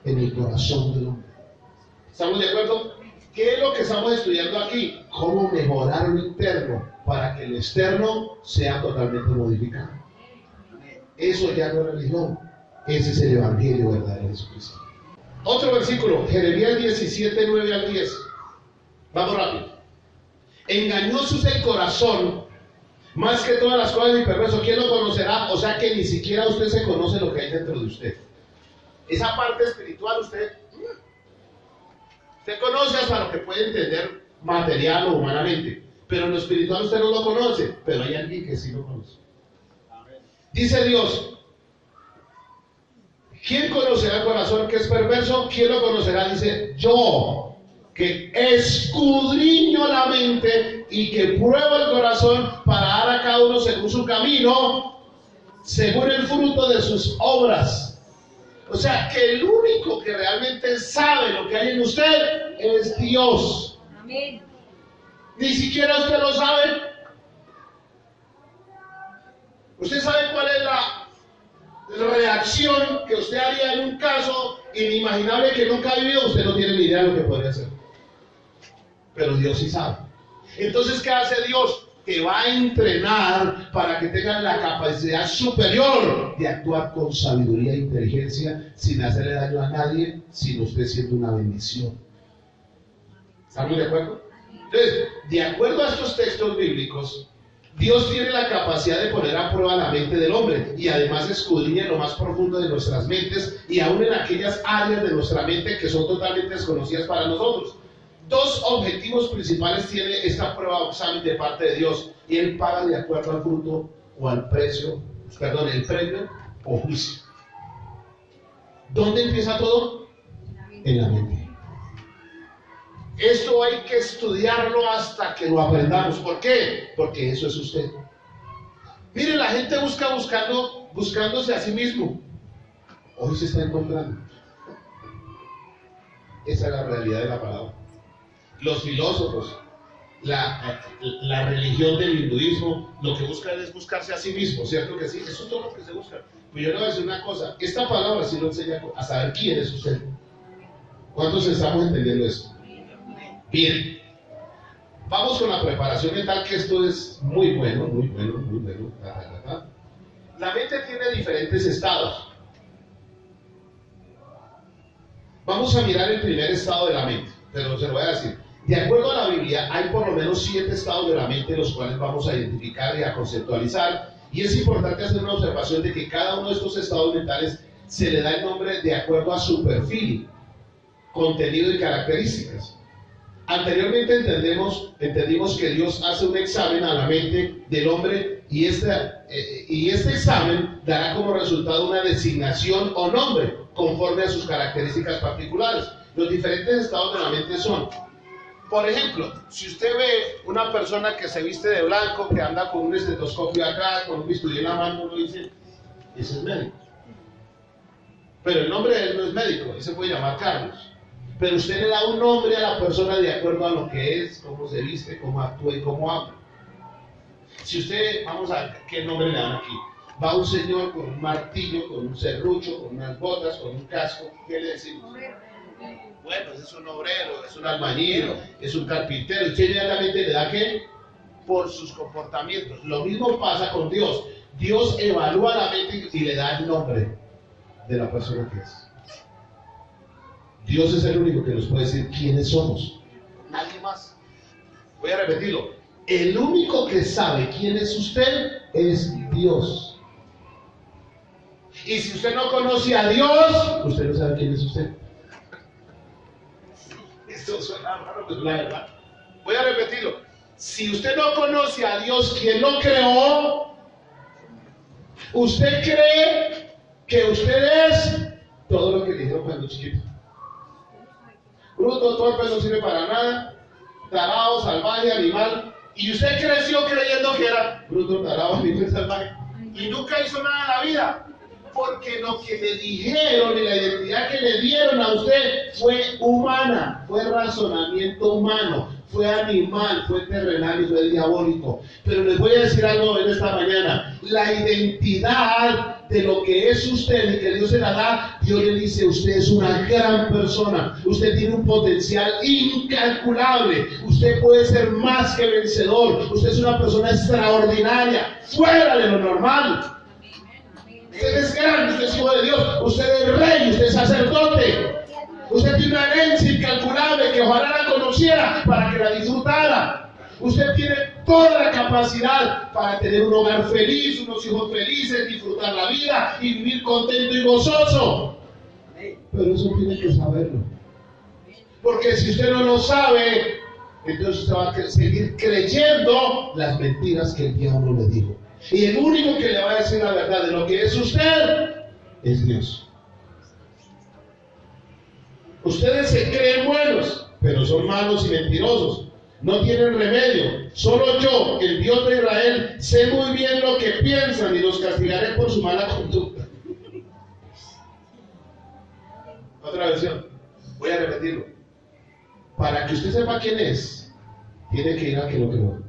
en el corazón del hombre. ¿Estamos de acuerdo? ¿Qué es lo que estamos estudiando aquí? Cómo mejorar lo interno para que el externo sea totalmente modificado. Eso ya no es religión, ese es el evangelio verdadero de Jesucristo. Otro versículo, Jeremías 17, 9 al 10. Vamos rápido. Engañoso es el corazón más que todas las cosas y perverso. ¿Quién lo conocerá? O sea que ni siquiera usted se conoce lo que hay dentro de usted. Esa parte espiritual usted conoce hasta lo que puede entender material o humanamente, pero lo espiritual usted no lo conoce, pero hay alguien que sí lo conoce. Dice Dios: ¿quién conocerá el corazón que es perverso? ¿Quién lo conocerá? Dice: yo, que escudriño la mente y que pruebo el corazón para dar a cada uno según su camino, según el fruto de sus obras. O sea que el único que realmente sabe lo que hay en usted es Dios. Amén. Ni siquiera usted lo sabe. Usted sabe cuál es la reacción que usted haría en un caso inimaginable que nunca ha vivido. Usted no tiene ni idea de lo que podría hacer, pero Dios sí sabe. Entonces, ¿qué hace Dios? Te va a entrenar para que tengas la capacidad superior de actuar con sabiduría e inteligencia, sin hacerle daño a nadie, sino usted siendo una bendición. ¿Estamos de acuerdo? Entonces, de acuerdo a estos textos bíblicos, Dios tiene la capacidad de poner a prueba la mente del hombre y además escudriña en lo más profundo de nuestras mentes y aún en aquellas áreas de nuestra mente que son totalmente desconocidas para nosotros. Dos objetivos principales tiene esta prueba o examen de parte de Dios, y Él paga de acuerdo al fruto o al precio, el premio o juicio. ¿Dónde empieza todo? En la mente. Esto hay que estudiarlo hasta que lo aprendamos. ¿Por qué? Porque eso es usted. Mire, la gente buscándose a sí mismo. Hoy se está encontrando. Esa es la realidad de la palabra. Los filósofos, la religión del hinduismo, lo que buscan es buscarse a sí mismo, ¿cierto que sí? Eso es todo lo que se busca. Pero yo le voy a decir una cosa, esta palabra sí lo enseña a saber quién es usted. ¿Cuántos estamos entendiendo esto? Bien. Vamos con la preparación mental, que esto es muy bueno, muy bueno, muy bueno. La mente tiene diferentes estados. Vamos a mirar el primer estado de la mente, pero se lo voy a decir. De acuerdo a la Biblia, hay por lo menos 7 estados de la mente, los cuales vamos a identificar y a conceptualizar. Y es importante hacer una observación de que cada uno de estos estados mentales se le da el nombre de acuerdo a su perfil, contenido y características. Anteriormente entendimos que Dios hace un examen a la mente del hombre y este examen dará como resultado una designación o nombre conforme a sus características particulares. Los diferentes estados de la mente son: por ejemplo, si usted ve una persona que se viste de blanco, que anda con un estetoscopio acá, con un bisturí en la mano, uno dice: ese es médico. Pero el nombre de él no es médico, él se puede llamar Carlos. Pero usted le da un nombre a la persona de acuerdo a lo que es, cómo se viste, cómo actúa y cómo habla. Si usted, vamos a ver qué nombre le dan aquí. Va un señor con un martillo, con un serrucho, con unas botas, con un casco. ¿Qué le decimos? Bueno, ese es un obrero, es un albañil, es un carpintero. Y usted inmediatamente le da ¿qué? Por sus comportamientos. Lo mismo pasa con Dios. Dios evalúa la mente y le da el nombre de la persona que es. Dios es el único que nos puede decir quiénes somos. Nadie más. Voy a repetirlo. El único que sabe quién es usted es Dios. Y si usted no conoce a Dios, usted no sabe quién es usted. Esto suena raro, pero es la verdad. Voy a repetirlo. Si usted no conoce a Dios, ¿quién lo creó? Usted cree que usted es todo lo que dijeron cuando chiquito. Bruto, torpe, no sirve para nada. Tarado, salvaje, animal. Y usted creció creyendo que era bruto, tarado, animal, salvaje. Y nunca hizo nada en la vida. Porque lo que le dijeron y la identidad que le dieron a usted fue humana, fue razonamiento humano, fue animal, fue terrenal y fue diabólico. Pero les voy a decir algo en esta mañana. La identidad de lo que es usted y que Dios se la da, Dios le dice: usted es una gran persona, usted tiene un potencial incalculable, usted puede ser más que vencedor, usted es una persona extraordinaria, fuera de lo normal. Usted es grande, usted es hijo de Dios, usted es rey, usted es sacerdote. Usted tiene una herencia incalculable que ojalá la conociera para que la disfrutara. Usted tiene toda la capacidad para tener un hogar feliz, unos hijos felices, disfrutar la vida y vivir contento y gozoso. Pero eso tiene que saberlo. Porque si usted no lo sabe, entonces usted va a seguir creyendo las mentiras que el diablo le dijo. Y el único que le va a decir la verdad de lo que es usted es Dios. Ustedes se creen buenos, pero son malos y mentirosos. No tienen remedio. Solo yo, el Dios de Israel, sé muy bien lo que piensan y los castigaré por su mala conducta. Otra versión. Voy a repetirlo. Para que usted sepa quién es, tiene que ir a que lo creó.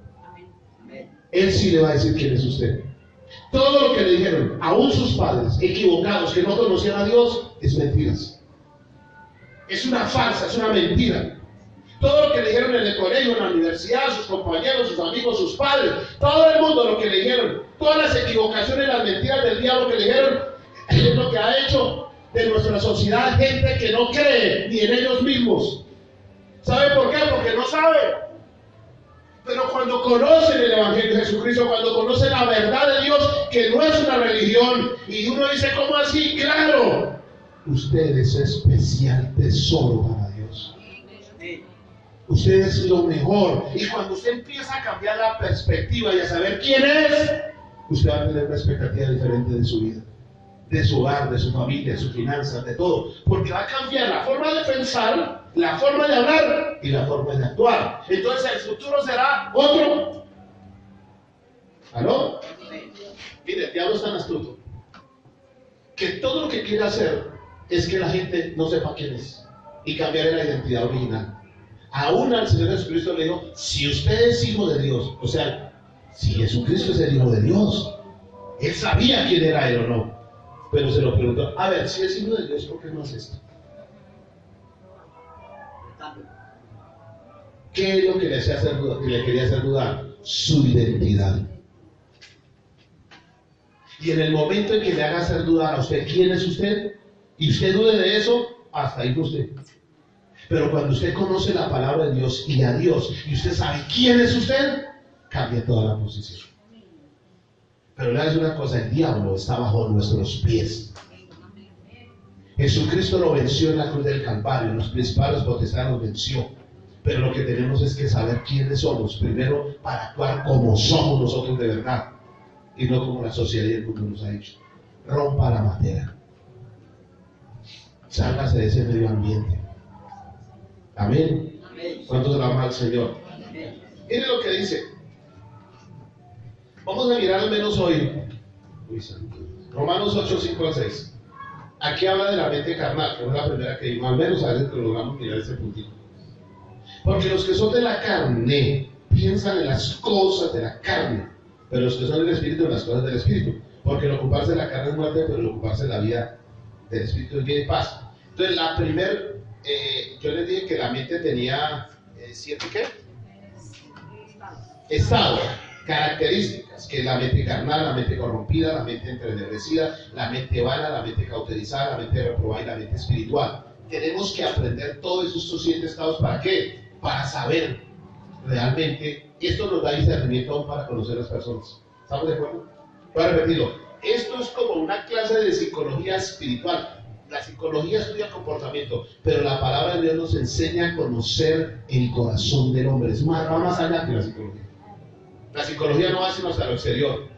Él sí le va a decir quién es usted. Todo lo que le dijeron, aún sus padres equivocados que no conocían a Dios, es mentiras. Es una farsa, es una mentira. Todo lo que le dijeron en el colegio, en la universidad, sus compañeros, sus amigos, sus padres, todo el mundo lo que le dijeron, todas las equivocaciones, las mentiras del diablo que le dijeron, es lo que ha hecho de nuestra sociedad gente que no cree ni en ellos mismos. ¿Sabe por qué? Porque no sabe. Pero cuando conocen el Evangelio de Jesucristo, cuando conocen la verdad de Dios, que no es una religión, y uno dice: ¿cómo así? ¡Claro! Usted es especial tesoro para Dios. Usted es lo mejor. Y cuando usted empieza a cambiar la perspectiva y a saber quién es, usted va a tener una expectativa diferente de su vida, de su hogar, de su familia, de sus finanzas, de todo. Porque va a cambiar la forma de pensar, la forma de hablar y la forma de actuar. Entonces el futuro será otro. ¿Aló? Mire, el diablo es tan astuto que todo lo que quiere hacer es que la gente no sepa quién es y cambiarle la identidad original. Aún al Señor Jesucristo le dijo: si usted es hijo de Dios, o sea, si Jesucristo es el hijo de Dios, él sabía quién era él o no, pero se lo preguntó: a ver, si es hijo de Dios, ¿por qué no hace esto? ¿Qué es lo que le hacía hacer dudar, que le quería hacer dudar? Su identidad. Y en el momento en que le haga hacer dudar a usted quién es usted, y usted dude de eso, hasta ahí fue usted. Pero cuando usted conoce la palabra de Dios y a Dios, y usted sabe quién es usted, cambia toda la posición. Pero le voy a decir una cosa: el diablo está bajo nuestros pies. Jesucristo lo venció en la cruz del Calvario, los principales potestades los venció. Pero lo que tenemos es que saber quiénes somos, primero, para actuar como somos nosotros de verdad, y no como la sociedad y el mundo nos ha dicho. Rompa la madera. Sálgase de ese medio ambiente. Amén. ¿Cuántos le ama al Señor? Mire lo que dice. Vamos a mirar al menos hoy. Romanos 8, 5 al 6. Aquí habla de la mente carnal, que es la primera que vimos. Al menos a veces logramos mirar ese puntito. Porque los que son de la carne piensan en las cosas de la carne, pero los que son del Espíritu en las cosas del Espíritu. Porque el ocuparse de la carne es muerte, pero el ocuparse de la vida del espíritu es vida y paz. Entonces, yo les dije que la mente tenía 7 ¿qué? Estados, características, que la mente carnal, la mente corrompida, la mente entenebrecida, la mente vana, la mente cauterizada, la mente reprobada y la mente espiritual. Tenemos que aprender todos estos 7 estados, ¿para qué? Para saber realmente, esto nos da discernimiento aún para conocer a las personas. ¿Estamos de acuerdo? Voy a repetirlo. Esto es como una clase de psicología espiritual. La psicología estudia comportamiento, pero la palabra de Dios nos enseña a conocer el corazón del hombre. Es más, va más allá que la psicología. La psicología no va sino hasta lo exterior,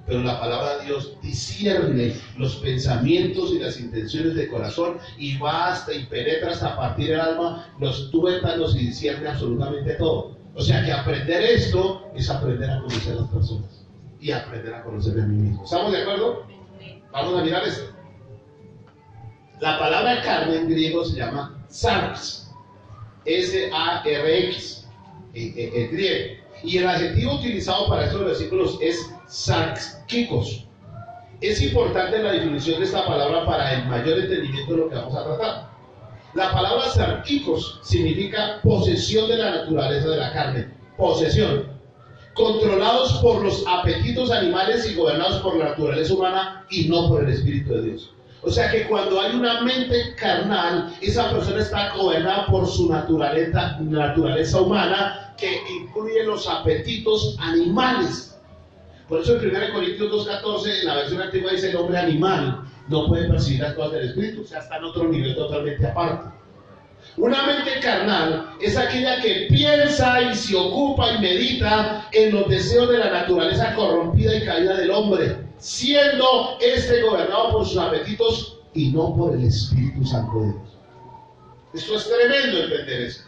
pero la palabra de Dios discierne los pensamientos y las intenciones del corazón y va hasta y penetra hasta partir el alma, los tuétanos y discierne absolutamente todo. O sea que aprender esto es aprender a conocer a las personas y aprender a conocerme a mí mismo. ¿Estamos de acuerdo? Vamos a mirar esto. La palabra carne en griego se llama sarx, S-A-R-X, en griego. Y el adjetivo utilizado para estos versículos es sarxikos. Es importante la definición de esta palabra para el mayor entendimiento de lo que vamos a tratar. La palabra sarxikos significa posesión de la naturaleza de la carne, posesión. Controlados por los apetitos animales y gobernados por la naturaleza humana y no por el Espíritu de Dios. O sea que cuando hay una mente carnal, esa persona está gobernada por su naturaleza humana, que incluye los apetitos animales. Por eso en 1 Corintios 2:14, en la versión antigua dice: el hombre animal no puede percibir las cosas del Espíritu, o sea, está en otro nivel totalmente aparte. Una mente carnal es aquella que piensa y se ocupa y medita en los deseos de la naturaleza corrompida y caída del hombre, siendo gobernado por sus apetitos y no por el Espíritu Santo de Dios. Esto es tremendo entender esto.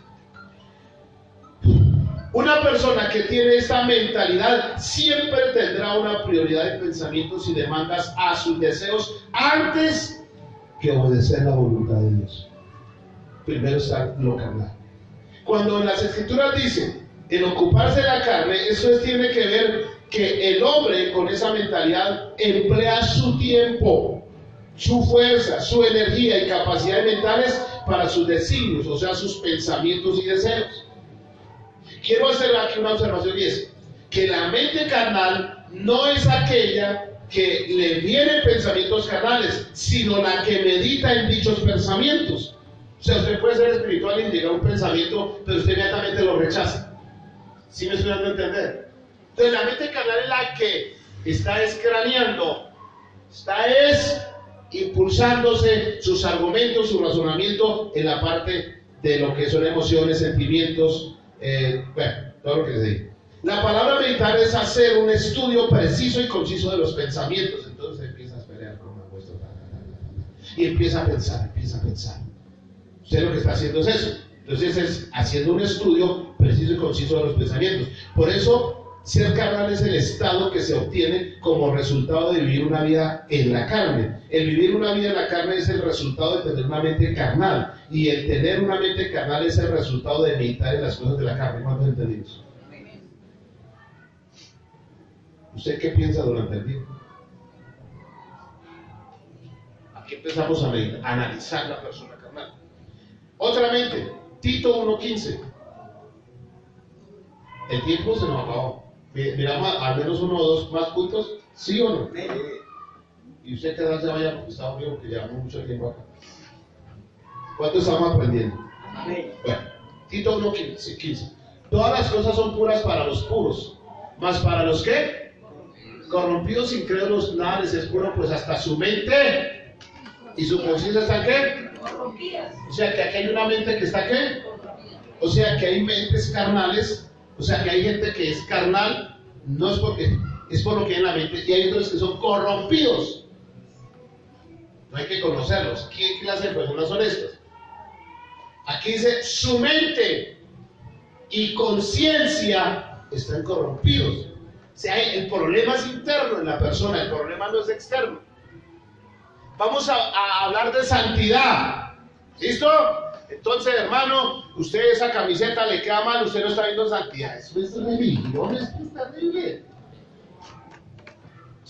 Una persona que tiene esta mentalidad siempre tendrá una prioridad de pensamientos y demandas a sus deseos antes que obedecer la voluntad de Dios. Primero está lo carnal. Cuando en las Escrituras dicen el ocuparse de la carne, eso tiene que ver que el hombre con esa mentalidad emplea su tiempo, su fuerza, su energía y capacidades mentales para sus designios, o sea, sus pensamientos y deseos. Quiero hacer aquí una observación y es que la mente carnal no es aquella que le vienen pensamientos carnales, sino la que medita en dichos pensamientos. O sea, usted puede ser espiritual y llega a un pensamiento, pero usted inmediatamente lo rechaza. ¿Sí me estoy dando a entender? Entonces la mente carnal es la que está escraneando, está impulsándose sus argumentos, su razonamiento en la parte de lo que son emociones, sentimientos, todo lo que se dice. La palabra meditar es hacer un estudio preciso y conciso de los pensamientos. Entonces empieza a pelear con una cuesta y empieza a pensar. Usted lo que está haciendo es eso. Entonces es haciendo un estudio preciso y conciso de los pensamientos. Por eso ser carnal es el estado que se obtiene como resultado de vivir una vida en la carne. El vivir una vida en la carne es el resultado de tener una mente carnal. Y el tener una mente carnal es el resultado de meditar en las cosas de la carne. ¿Cuántos entendimos? ¿Usted qué piensa durante el día? Aquí empezamos a meditar, a analizar la persona carnal. Otra mente, Tito 1:15. El tiempo se nos acabó. Miramos al menos uno o dos más puntos, ¿sí o no? Y usted que se vaya porque está conmigo, porque llevamos mucho tiempo acá. ¿Cuánto estamos aprendiendo? Bueno, Tito 1:15. Todas las cosas son puras para los puros, mas para los que corrompidos, incrédulos, nada les es puro, pues hasta su mente y su conciencia están ¿qué? O sea que aquí hay una mente que está ¿qué? O sea que hay mentes carnales. O sea que hay gente que es carnal, no es porque es por lo que hay en la mente, y hay otros que son corrompidos. No hay que conocerlos. ¿Qué clase de personas son estas? Aquí dice su mente y conciencia están corrompidos. O sea, el problema es interno en la persona, el problema no es externo. Vamos a hablar de santidad. ¿Listo? Entonces, hermano, usted esa camiseta le queda mal, usted no está viendo santidad. Eso es religión, esto es terrible.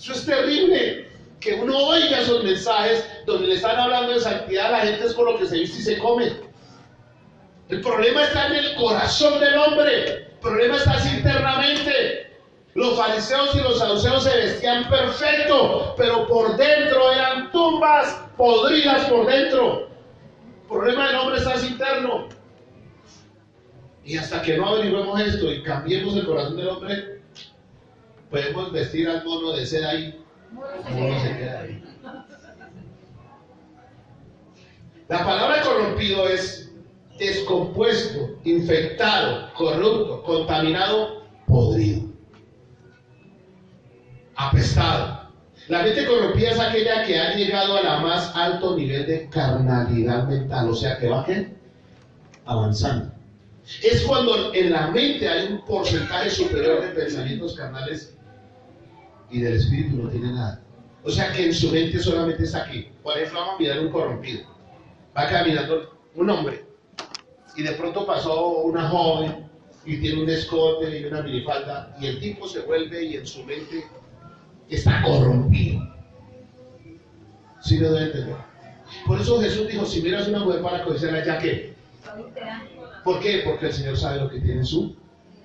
Eso es terrible. Que uno oiga esos mensajes donde le están hablando de santidad, la gente es por lo que se viste y se come. El problema está en el corazón del hombre. El problema está así internamente. Los fariseos y los saduceos se vestían perfecto, pero por dentro eran tumbas podridas por dentro. El problema del hombre está así interno. Y hasta que no averiguemos esto y cambiemos el corazón del hombre, podemos vestir al mono de seda ahí. El mono se queda ahí. La palabra corrompido es descompuesto, infectado, corrupto, contaminado, podrido, apestado. La mente corrompida es aquella que ha llegado a la más alto nivel de carnalidad mental, o sea que va avanzando. Es cuando en la mente hay un porcentaje superior de pensamientos carnales y del espíritu no tiene nada. O sea que en su mente solamente está aquí. Por ejemplo, vamos a mirar un corrompido. Va caminando un hombre y de pronto pasó una joven y tiene un escote y una minifalda y el tipo se vuelve y en su mente está corrompido. ¿Sí me doy a entender? Por eso Jesús dijo, si miras una mujer para codiciarla, ¿ya qué? ¿Por qué? Porque el Señor sabe lo que tiene en su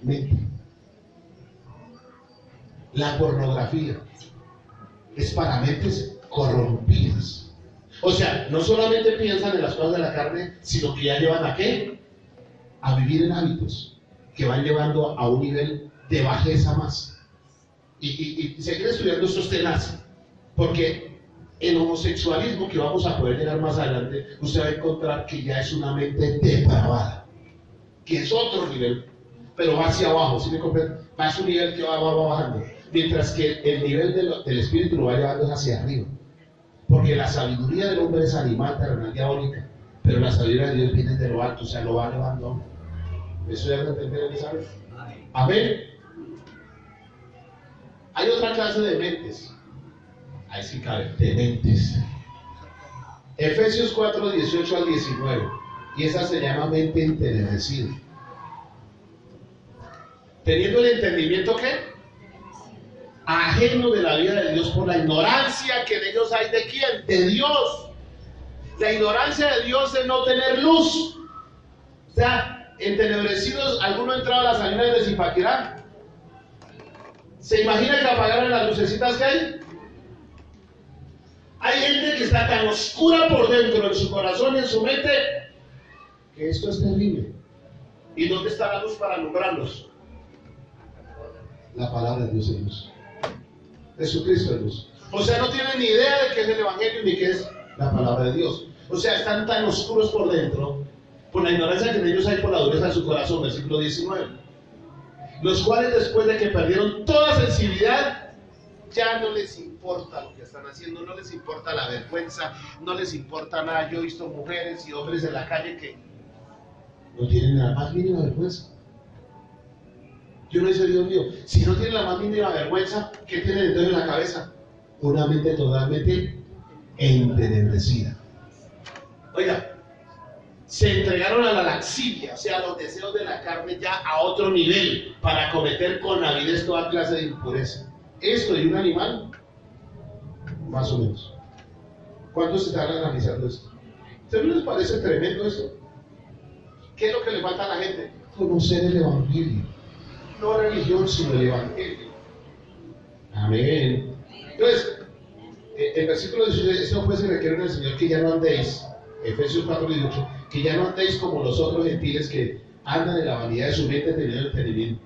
mente. La pornografía es para mentes corrompidas. O sea, no solamente piensan en las cosas de la carne, sino que ya llevan ¿a qué? A vivir en hábitos que van llevando a un nivel de bajeza más. Y seguir estudiando esto es tenaz, porque el homosexualismo, que vamos a poder llegar más adelante, usted va a encontrar que ya es una mente depravada, que es otro nivel, pero va hacia abajo, ¿sí me comprende? Va a un nivel que va bajando, mientras que el nivel del espíritu lo va llevando hacia arriba, porque la sabiduría del hombre es animal, terrenal, diabólica, pero la sabiduría de Dios viene de lo alto, o sea, lo va elevando. ¿Eso ya lo entendieron, ¿sabes? Amén. Hay otra clase de mentes. Ahí sí cabe, de mentes. Efesios 4, 18 al 19. Y esa se llama mente entenebrecida. Teniendo el entendimiento, ¿qué? Ajeno de la vida de Dios por la ignorancia que en ellos hay. ¿De quién? De Dios. La ignorancia de Dios es no tener luz. O sea, entenebrecidos, ¿alguno ha entrado a las salinas de Zipaquirá? ¿Se imagina que apagaran las lucecitas que hay? Hay gente que está tan oscura por dentro, en su corazón y en su mente, que esto es terrible. ¿Y dónde está la luz para alumbrarlos? La palabra de Dios es luz. Jesucristo es luz. O sea, no tienen ni idea de qué es el Evangelio ni qué es la palabra de Dios. O sea, están tan oscuros por dentro, por la ignorancia que en ellos hay, por la dureza de su corazón, versículo 19. Los cuales después de que perdieron toda sensibilidad, ya no les importa lo que están haciendo, no les importa la vergüenza, no les importa nada. Yo he visto mujeres y hombres en la calle que no tienen la más mínima vergüenza. Yo no dice, Dios mío, si no tienen la más mínima vergüenza, ¿qué tienen entonces en la cabeza? Una mente totalmente entenebrecida. Oiga, se entregaron a la laxivia, o sea, a los deseos de la carne ya a otro nivel, para cometer con avidez toda clase de impureza. Esto y un animal, más o menos. ¿Cuántos se están analizando esto? ¿Ustedes no les parece tremendo esto? ¿Qué es lo que le falta a la gente? Conocer el Evangelio. No religión, sino el Evangelio. Amén. Entonces, el versículo 16, esto pues se requiere en el Señor que ya no andéis, Efesios 4, 18, que ya no andéis como los otros gentiles que andan en la vanidad de su mente, teniendo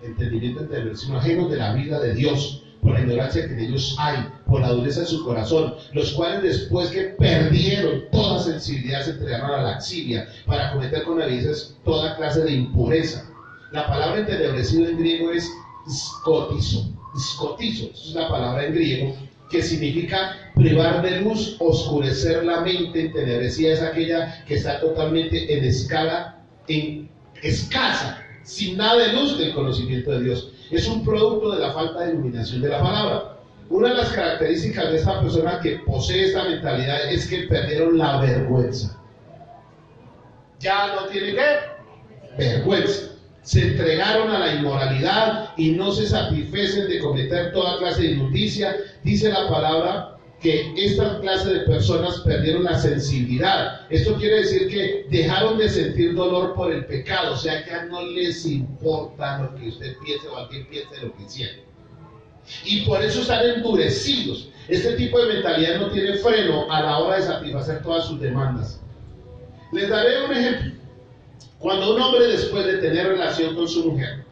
entendimiento entendido, sino ajenos de la vida de Dios, por la ignorancia que en ellos hay, por la dureza de su corazón, los cuales después que perdieron toda sensibilidad se entregaron a la laxivia para cometer con avidez toda clase de impureza. La palabra entenebrecido en griego es skotizo, esa es la palabra en griego, que significa privar de luz, oscurecer la mente. Entenebrecida es aquella que está totalmente en escasa, sin nada de luz del conocimiento de Dios. Es un producto de la falta de iluminación de la palabra. Una de las características de esta persona que posee esta mentalidad es que perdieron la vergüenza. Ya no tiene ¿qué? Vergüenza. se entregaron a la inmoralidad y no se satisfacen de cometer toda clase de inmundicia. Dice la palabra que esta clase de personas perdieron la sensibilidad. Esto quiere decir que dejaron de sentir dolor por el pecado, o sea que ya no les importa lo que usted piense o alguien piense de lo que siente. Y por eso están endurecidos. Este tipo de mentalidad no tiene freno a la hora de satisfacer todas sus demandas. Les daré un ejemplo. Cuando un hombre, después de tener relación con su mujer,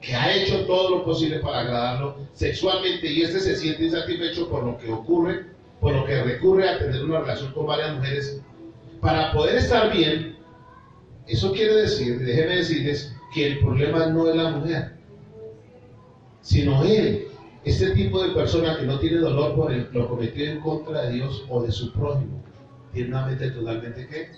que ha hecho todo lo posible para agradarlo sexualmente, y este se siente insatisfecho por lo que ocurre, por lo que recurre a tener una relación con varias mujeres, para poder estar bien, eso quiere decir, déjenme decirles, que el problema no es la mujer, sino él. Este tipo de persona que no tiene dolor por lo cometido en contra de Dios o de su prójimo, tiene una mente totalmente, ¿qué?